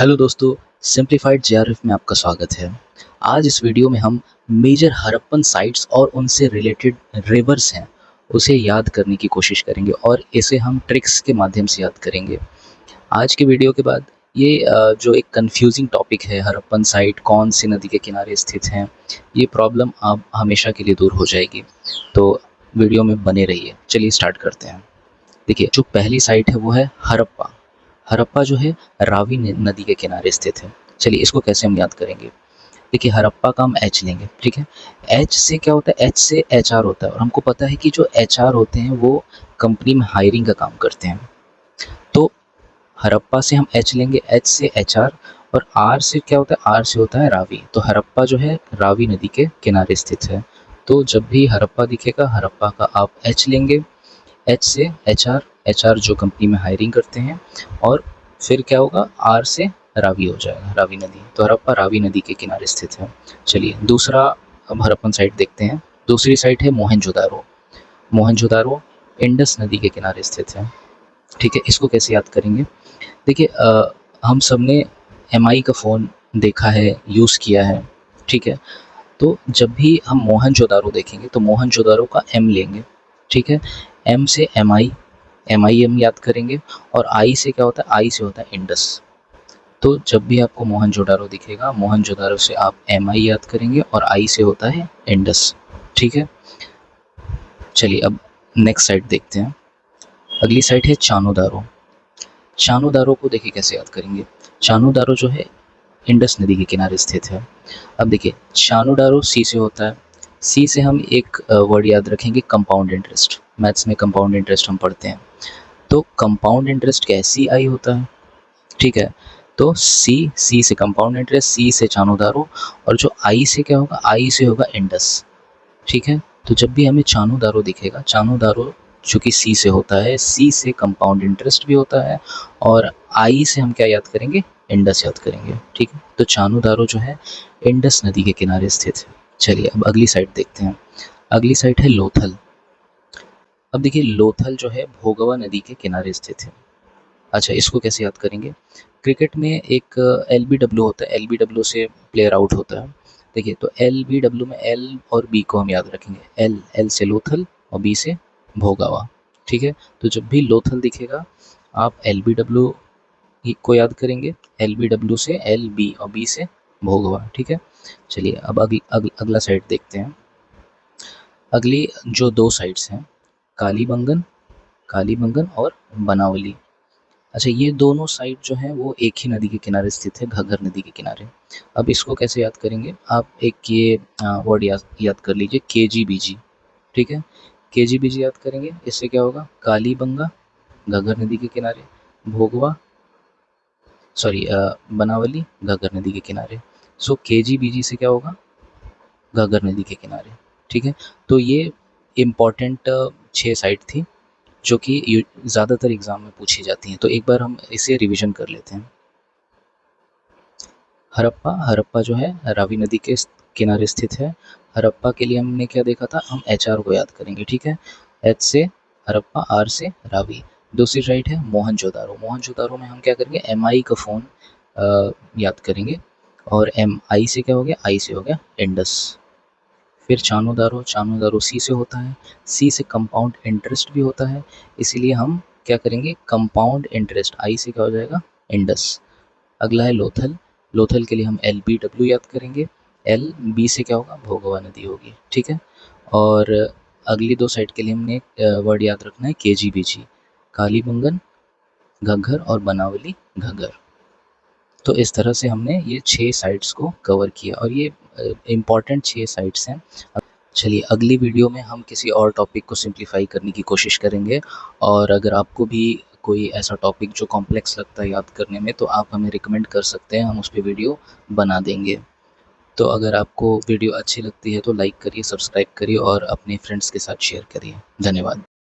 Hello दोस्तों, simplified JRF में आपका स्वागत है। आज इस वीडियो में हम मेजर हड़प्पन साइट्स और उनसे रिलेटेड रिवर्स हैं, उसे याद करने की कोशिश करेंगे और इसे हम ट्रिक्स के माध्यम से याद करेंगे। आज के वीडियो के बाद ये जो एक कन्फ्यूजिंग टॉपिक है, हड़प्पन साइट कौन सी नदी के किनारे स्थित हैं, ये प्रॉब्लम अब हमेशा के लिए दूर हो जाएगी। तो वीडियो में बने रहिए। चलिए स्टार्ट करते हैं। देखिए, जो पहली साइट है वो है हड़प्पा। हड़प्पा जो है रावी नदी के किनारे स्थित है। चलिए इसको कैसे हम याद करेंगे। देखिए, हड़प्पा का हम एच लेंगे, ठीक है। एच से क्या होता है, एच से एच आर होता है और हमको पता है कि जो एच आर होते हैं वो कंपनी में हायरिंग का काम करते हैं। तो हड़प्पा से हम एच लेंगे, एच से एच आर, और आर से क्या होता है, आर से होता है रावी। तो हड़प्पा जो है रावी नदी के किनारे स्थित है। तो जब भी हड़प्पा दिखेगा, हड़प्पा का आप एच लेंगे, एच से एच आर, एच आर जो कंपनी में हायरिंग करते हैं, और फिर क्या होगा, आर से रावी हो जाएगा, रावी नदी। तो हड़प्पा रावी नदी के किनारे स्थित है। चलिए दूसरा अब हड़प्पन साइट देखते हैं। दूसरी साइट है मोहनजोदारो। मोहनजोदारो इंडस नदी के किनारे स्थित है, ठीक है। इसको कैसे याद करेंगे। देखिए, हम सब ने एम आई का फ़ोन देखा है, यूज़ किया है, ठीक है। तो जब भी हम मोहनजोदारो देखेंगे तो मोहनजोदारो का एम लेंगे, ठीक है। एम से एम आई एम याद करेंगे, और आई से क्या होता है, आई से होता है इंडस। तो जब भी आपको मोहनजोदारो दिखेगा, मोहनजोदारो से आप एम आई याद करेंगे और आई से होता है इंडस, ठीक है। चलिए अब नेक्स्ट साइट देखते हैं। अगली साइट है चानोदारो। चानोदारो को देखिए कैसे याद करेंगे। चानोदारो जो है इंडस नदी के किनारे स्थित है। अब देखिए, चानोदारो सी से होता है। सी से हम एक वर्ड याद रखेंगे, कंपाउंड इंटरेस्ट। मैथ्स में कंपाउंड इंटरेस्ट हम पढ़ते हैं। तो कंपाउंड इंटरेस्ट क्या है, सी आई होता है, ठीक है। तो सी से कंपाउंड इंटरेस्ट, सी से चानोदारो, और जो आई से क्या होगा, आई से होगा इंडस, ठीक है। तो जब भी हमें चानोदारो दिखेगा, चानोदारो चूँकि सी से होता है, सी से कंपाउंड इंटरेस्ट भी होता है, और आई से हम क्या याद करेंगे, इंडस याद करेंगे, ठीक है। तो चानोदारो जो है इंडस नदी के किनारे स्थित है। चलिए अब अगली साइट देखते हैं। अगली साइट है लोथल। अब देखिए, लोथल जो है भोगवा नदी के किनारे स्थित है। अच्छा, इसको कैसे याद करेंगे। क्रिकेट में एक एल बी डब्ल्यू होता है, एल बी डब्ल्यू से प्लेयर आउट होता है। देखिए, तो एल बी डब्ल्यू में एल और बी को हम याद रखेंगे। एल एल से लोथल और बी से भोगावा, ठीक है। तो जब भी लोथल दिखेगा, आप एल बी डब्ल्यू को याद करेंगे, एल बी डब्ल्यू से एल बी और बी से भोगवा, ठीक है। चलिए अब अगला साइड देखते हैं। अगली जो दो साइड्स हैं, कालीबंगन, कालीबंगन और बनावली। अच्छा, ये दोनों साइड जो हैं वो एक ही नदी के किनारे स्थित है, घग्गर नदी के किनारे। अब इसको कैसे याद करेंगे, आप एक ये वर्ड याद कर लीजिए, के जी बी जी, ठीक है। के जी बी जी याद करेंगे, इससे क्या होगा, कालीबंगा घग्गर नदी के किनारे, भोगवा सॉरी बनावली घग्गर नदी के किनारे। सो के जी बी जी से क्या होगा, घग्गर नदी के किनारे, ठीक है। तो ये इम्पॉर्टेंट 6 साइट थी जो कि ज़्यादातर एग्ज़ाम में पूछी जाती हैं। तो एक बार हम इसे रिवीजन कर लेते हैं। हड़प्पा, हड़प्पा जो है रावी नदी के किनारे स्थित है। हड़प्पा के लिए हमने क्या देखा था, हम एच आर को याद करेंगे, ठीक है। एच से हड़प्पा, आर से रावी। दूसरी साइड है मोहनजोदारो। मोहनजोदारो में हम क्या करेंगे, एम आई का फ़ोन याद करेंगे, और एम आई से क्या हो गया, आई से हो गया इंडस। फिर चानोदारो, चानोदारो सी से होता है, सी से कंपाउंड इंटरेस्ट भी होता है, इसीलिए हम क्या करेंगे, कंपाउंड इंटरेस्ट आई से क्या हो जाएगा, इंडस। अगला है लोथल। लोथल के लिए हम एल बी डब्ल्यू याद करेंगे, एल बी से क्या होगा, भोगवा नदी होगी, ठीक है। और अगली दो साइड के लिए हमने वर्ड याद रखना है, के जी बी जी, कालीबंगन घग्गर और बनावली घग्गर। तो इस तरह से हमने ये 6 साइट्स को कवर किया, और ये इम्पॉर्टेंट 6 साइट्स हैं। चलिए अगली वीडियो में हम किसी और टॉपिक को सिंप्लीफाई करने की कोशिश करेंगे, और अगर आपको भी कोई ऐसा टॉपिक जो कॉम्प्लेक्स लगता है याद करने में, तो आप हमें रिकमेंड कर सकते हैं, हम उस पर वीडियो बना देंगे। तो अगर आपको वीडियो अच्छी लगती है तो लाइक करिए, सब्सक्राइब करिए और अपने फ्रेंड्स के साथ शेयर करिए। धन्यवाद।